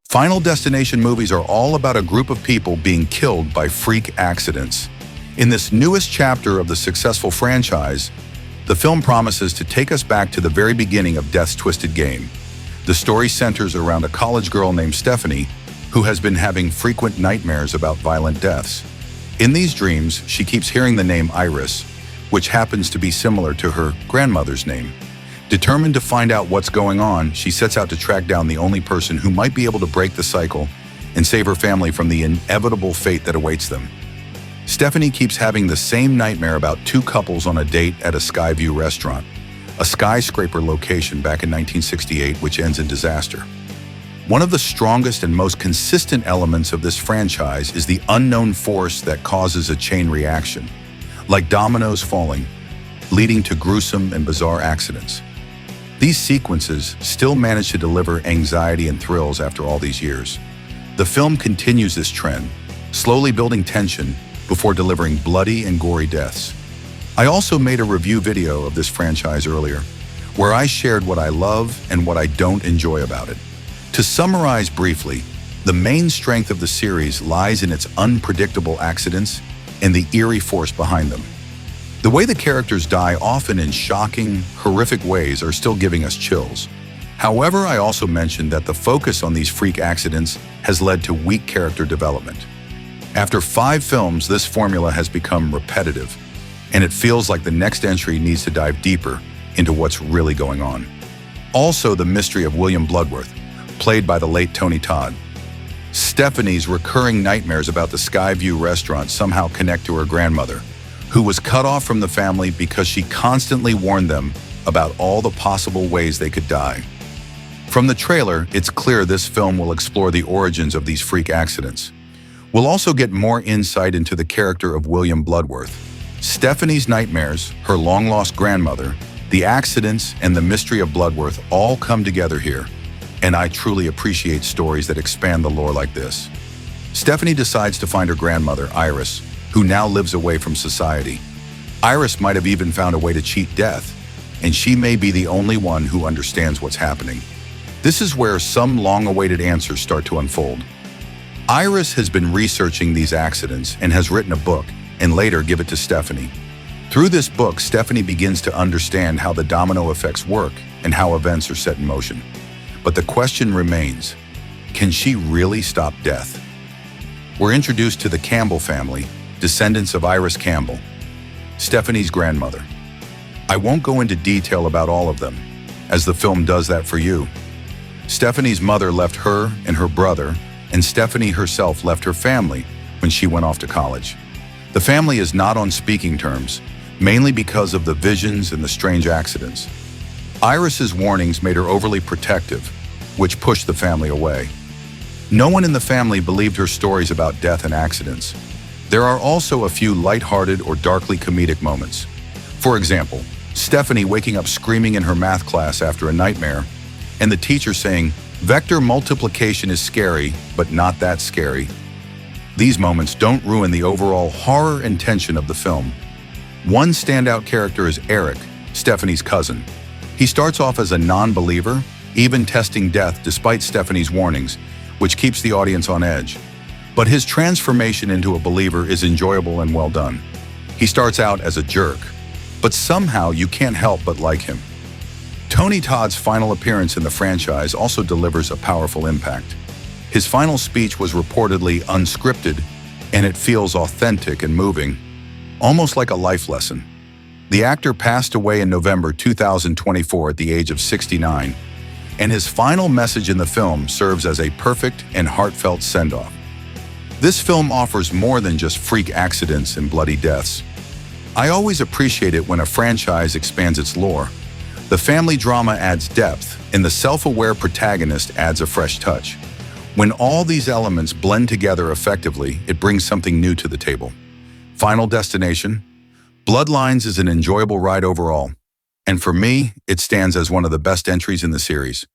Final Destination movies are all about a group of people being killed by freak accidents. In this newest chapter of the successful franchise, the film promises to take us back to the very beginning of Death's twisted game. The story centers around a college girl named Stefanie, who has been having frequent nightmares about violent deaths. In these dreams, she keeps hearing the name Iris, which happens to be similar to her grandmother's name. Determined to find out what's going on, she sets out to track down the only person who might be able to break the cycle and save her family from the inevitable fate that awaits them. Stefanie keeps having the same nightmare about two couples on a date at a Skyview restaurant, a skyscraper location back in 1968, which ends in disaster. One of the strongest and most consistent elements of this franchise is the unknown force that causes a chain reaction, like dominoes falling, leading to gruesome and bizarre accidents. These sequences still manage to deliver anxiety and thrills after all these years. The film continues this trend, slowly building tension before delivering bloody and gory deaths. I also made a review video of this franchise earlier, where I shared what I love and what I don't enjoy about it. To summarize briefly, the main strength of the series lies in its unpredictable accidents and the eerie force behind them. The way the characters die, often in shocking, horrific ways, are still giving us chills. However, I also mentioned that the focus on these freak accidents has led to weak character development. After 5 films, this formula has become repetitive, and it feels like the next entry needs to dive deeper into what's really going on. Also, the mystery of William Bloodworth, played by the late Tony Todd. Stefanie's recurring nightmares about the Skyview restaurant somehow connect to her grandmother, who was cut off from the family because she constantly warned them about all the possible ways they could die. From the trailer, it's clear this film will explore the origins of these freak accidents. We'll also get more insight into the character of William Bloodworth. Stefanie's nightmares, her long-lost grandmother, the accidents, and the mystery of Bloodworth all come together here, and I truly appreciate stories that expand the lore like this. Stefanie decides to find her grandmother, Iris, who now lives away from society. Iris might have even found a way to cheat death, and she may be the only one who understands what's happening. This is where some long-awaited answers start to unfold. Iris has been researching these accidents and has written a book, and later give it to Stefanie. Through this book, Stefanie begins to understand how the domino effects work and how events are set in motion. But the question remains, can she really stop death? We're introduced to the Campbell family, descendants of Iris Campbell, Stefanie's grandmother. I won't go into detail about all of them, as the film does that for you. Stefanie's mother left her and her brother, and Stefanie herself left her family when she went off to college. The family is not on speaking terms, mainly because of the visions and the strange accidents. Iris's warnings made her overly protective, which pushed the family away. No one in the family believed her stories about death and accidents. There are also a few lighthearted or darkly comedic moments. For example, Stefanie waking up screaming in her math class after a nightmare, and the teacher saying, "Vector multiplication is scary, but not that scary." These moments don't ruin the overall horror and tension of the film. One standout character is Eric, Stefanie's cousin. He starts off as a non-believer, even testing death despite Stefanie's warnings, which keeps the audience on edge. But his transformation into a believer is enjoyable and well done. He starts out as a jerk, but somehow you can't help but like him. Tony Todd's final appearance in the franchise also delivers a powerful impact. His final speech was reportedly unscripted, and it feels authentic and moving, almost like a life lesson. The actor passed away in November 2024 at the age of 69, and his final message in the film serves as a perfect and heartfelt send-off. This film offers more than just freak accidents and bloody deaths. I always appreciate it when a franchise expands its lore. The family drama adds depth, and the self-aware protagonist adds a fresh touch. When all these elements blend together effectively, it brings something new to the table. Final Destination: Bloodlines is an enjoyable ride overall, and for me, it stands as one of the best entries in the series.